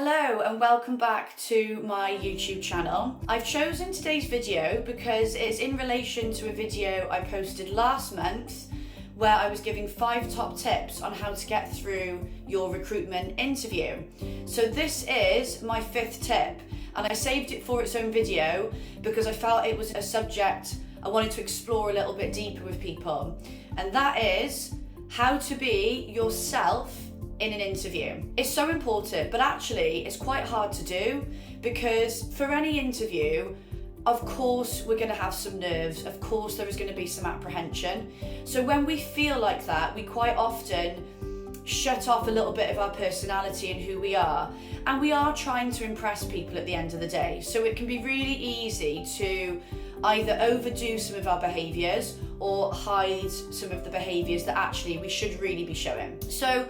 Hello and welcome back to my YouTube channel. I've chosen today's video because it's in relation to a video I posted last month where I was giving 5 top tips on how to get through your recruitment interview. So this is my 5th tip, and I saved it for its own video because I felt it was a subject I wanted to explore a little bit deeper with people, and that is how to be yourself in an interview. It's so important, but actually it's quite hard to do because for any interview, of course we're going to have some nerves, of course there is going to be some apprehension. So when we feel like that, we quite often shut off a little bit of our personality and who we are, and we are trying to impress people at the end of the day. So it can be really easy to either overdo some of our behaviours or hide some of the behaviours that actually we should really be showing. So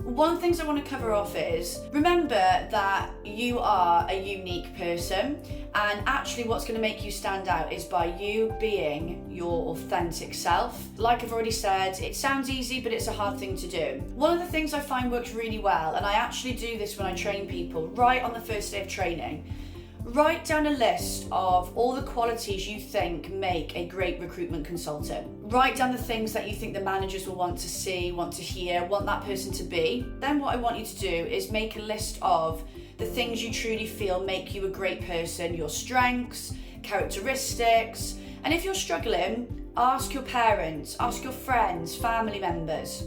one of the things I want to cover off is remember that you are a unique person, and actually what's going to make you stand out is by you being your authentic self. Like I've already said, it sounds easy, but it's a hard thing to do. One of the things I find works really well, and I actually do this when I train people, right on the first day of training, write down a list of all the qualities you think make a great recruitment consultant. Write down the things that you think the managers will want to see, want to hear, want that person to be. Then what I want you to do is make a list of the things you truly feel make you a great person, your strengths, characteristics. And if you're struggling, ask your parents, ask your friends, family members.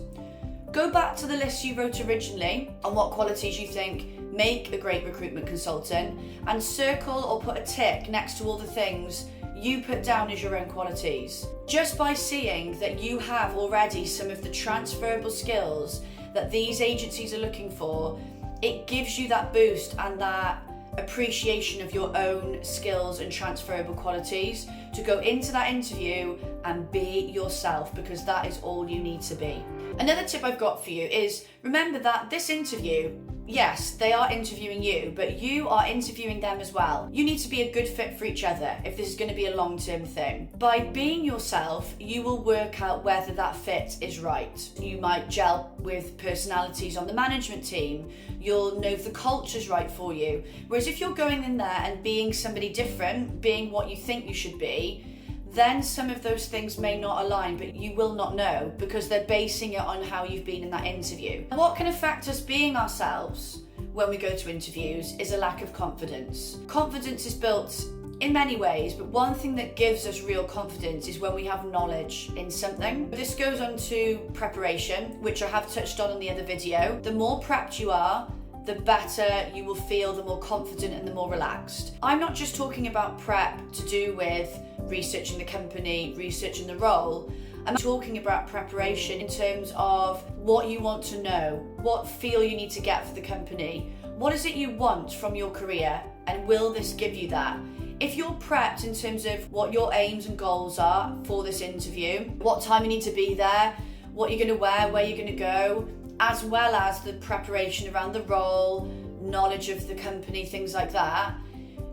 Go back to the list you wrote originally on what qualities you think make a great recruitment consultant, and circle or put a tick next to all the things you put down as your own qualities. Just by seeing that you have already some of the transferable skills that these agencies are looking for, it gives you that boost and that appreciation of your own skills and transferable qualities to go into that interview and be yourself, because that is all you need to be. Another tip I've got for you is remember that this interview, yes, they are interviewing you, but you are interviewing them as well. You need to be a good fit for each other if this is going to be a long-term thing. By being yourself, you will work out whether that fit is right. You might gel with personalities on the management team. You'll know if the culture's right for you. Whereas if you're going in there and being somebody different, being what you think you should be, then some of those things may not align, but you will not know because they're basing it on how you've been in that interview. And what can affect us being ourselves when we go to interviews is a lack of confidence. Confidence is built in many ways, but one thing that gives us real confidence is when we have knowledge in something. This goes on to preparation, which I have touched on in the other video. The more prepped you are, the better you will feel, the more confident and the more relaxed. I'm not just talking about prep to do with researching the company, researching the role. I'm talking about preparation in terms of what you want to know, what feel you need to get for the company, what is it you want from your career, and will this give you that? If you're prepped in terms of what your aims and goals are for this interview, what time you need to be there, what you're going to wear, where you're going to go, as well as the preparation around the role, knowledge of the company, things like that,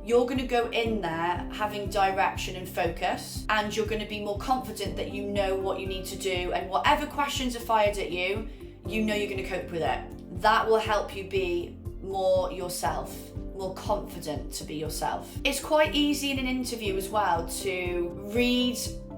you're going to go in there having direction and focus, and you're going to be more confident that you know what you need to do, and whatever questions are fired at you, you know you're going to cope with it. That will help you be more yourself, more confident to be yourself. It's quite easy in an interview as well to read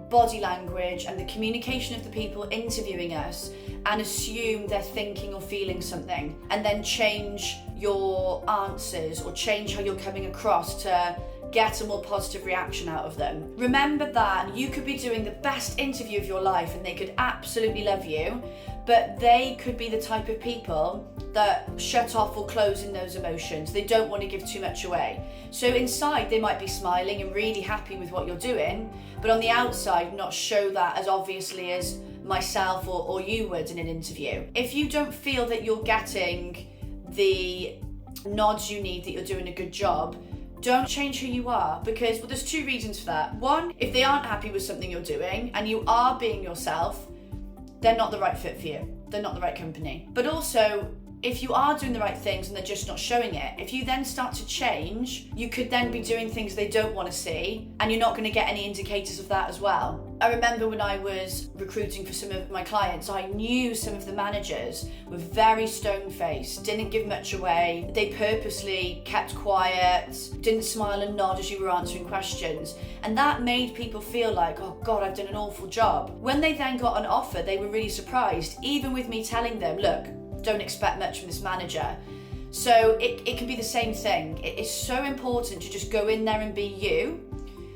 body language and the communication of the people interviewing us and assume they're thinking or feeling something, and then change your answers or change how you're coming across to get a more positive reaction out of them. Remember that you could be doing the best interview of your life and they could absolutely love you, but they could be the type of people that shut off or close in those emotions. They don't want to give too much away. So inside they might be smiling and really happy with what you're doing, but on the outside not show that as obviously as myself or you would in an interview. If you don't feel that you're getting the nods you need, that you're doing a good job, don't change who you are, because there's 2 reasons for that. One, if they aren't happy with something you're doing and you are being yourself, they're not the right fit for you. They're not the right company. But also, if you are doing the right things and they're just not showing it, if you then start to change, you could then be doing things they don't want to see, and you're not going to get any indicators of that as well. I remember when I was recruiting for some of my clients, I knew some of the managers were very stone-faced, didn't give much away. They purposely kept quiet, didn't smile and nod as you were answering questions. And that made people feel like, oh God, I've done an awful job. When they then got an offer, they were really surprised, even with me telling them, look, don't expect much from this manager. So it can be the same thing. It is so important to just go in there and be you,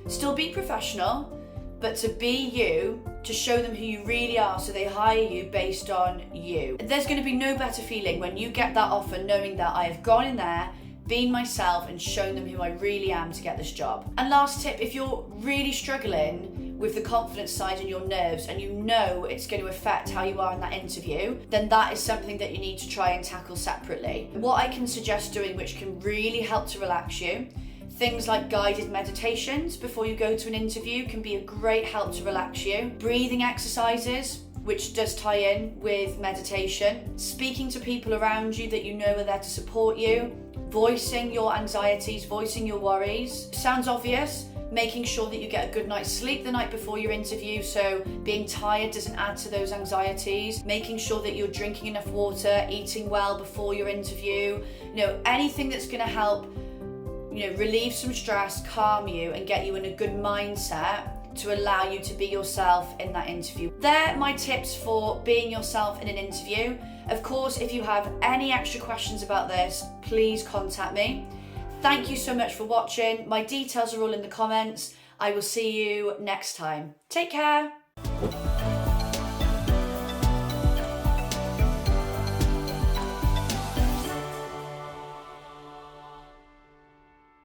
still be professional, but to be you, to show them who you really are so they hire you based on you. There's going to be no better feeling when you get that offer knowing that I have gone in there, been myself and shown them who I really am to get this job. And last tip, if you're really struggling with the confidence side and your nerves and you know it's going to affect how you are in that interview, then that is something that you need to try and tackle separately. What I can suggest doing which can really help to relax you, things like guided meditations before you go to an interview can be a great help to relax you. Breathing exercises, which does tie in with meditation. Speaking to people around you that you know are there to support you. Voicing your anxieties, voicing your worries. Sounds obvious. Making sure that you get a good night's sleep the night before your interview, so being tired doesn't add to those anxieties. Making sure that you're drinking enough water, eating well before your interview. Anything that's going to help relieve some stress, calm you and get you in a good mindset to allow you to be yourself in that interview. They're my tips for being yourself in an interview. Of course, if you have any extra questions about this, please contact me. Thank you so much for watching. My details are all in the comments. I will see you next time. Take care.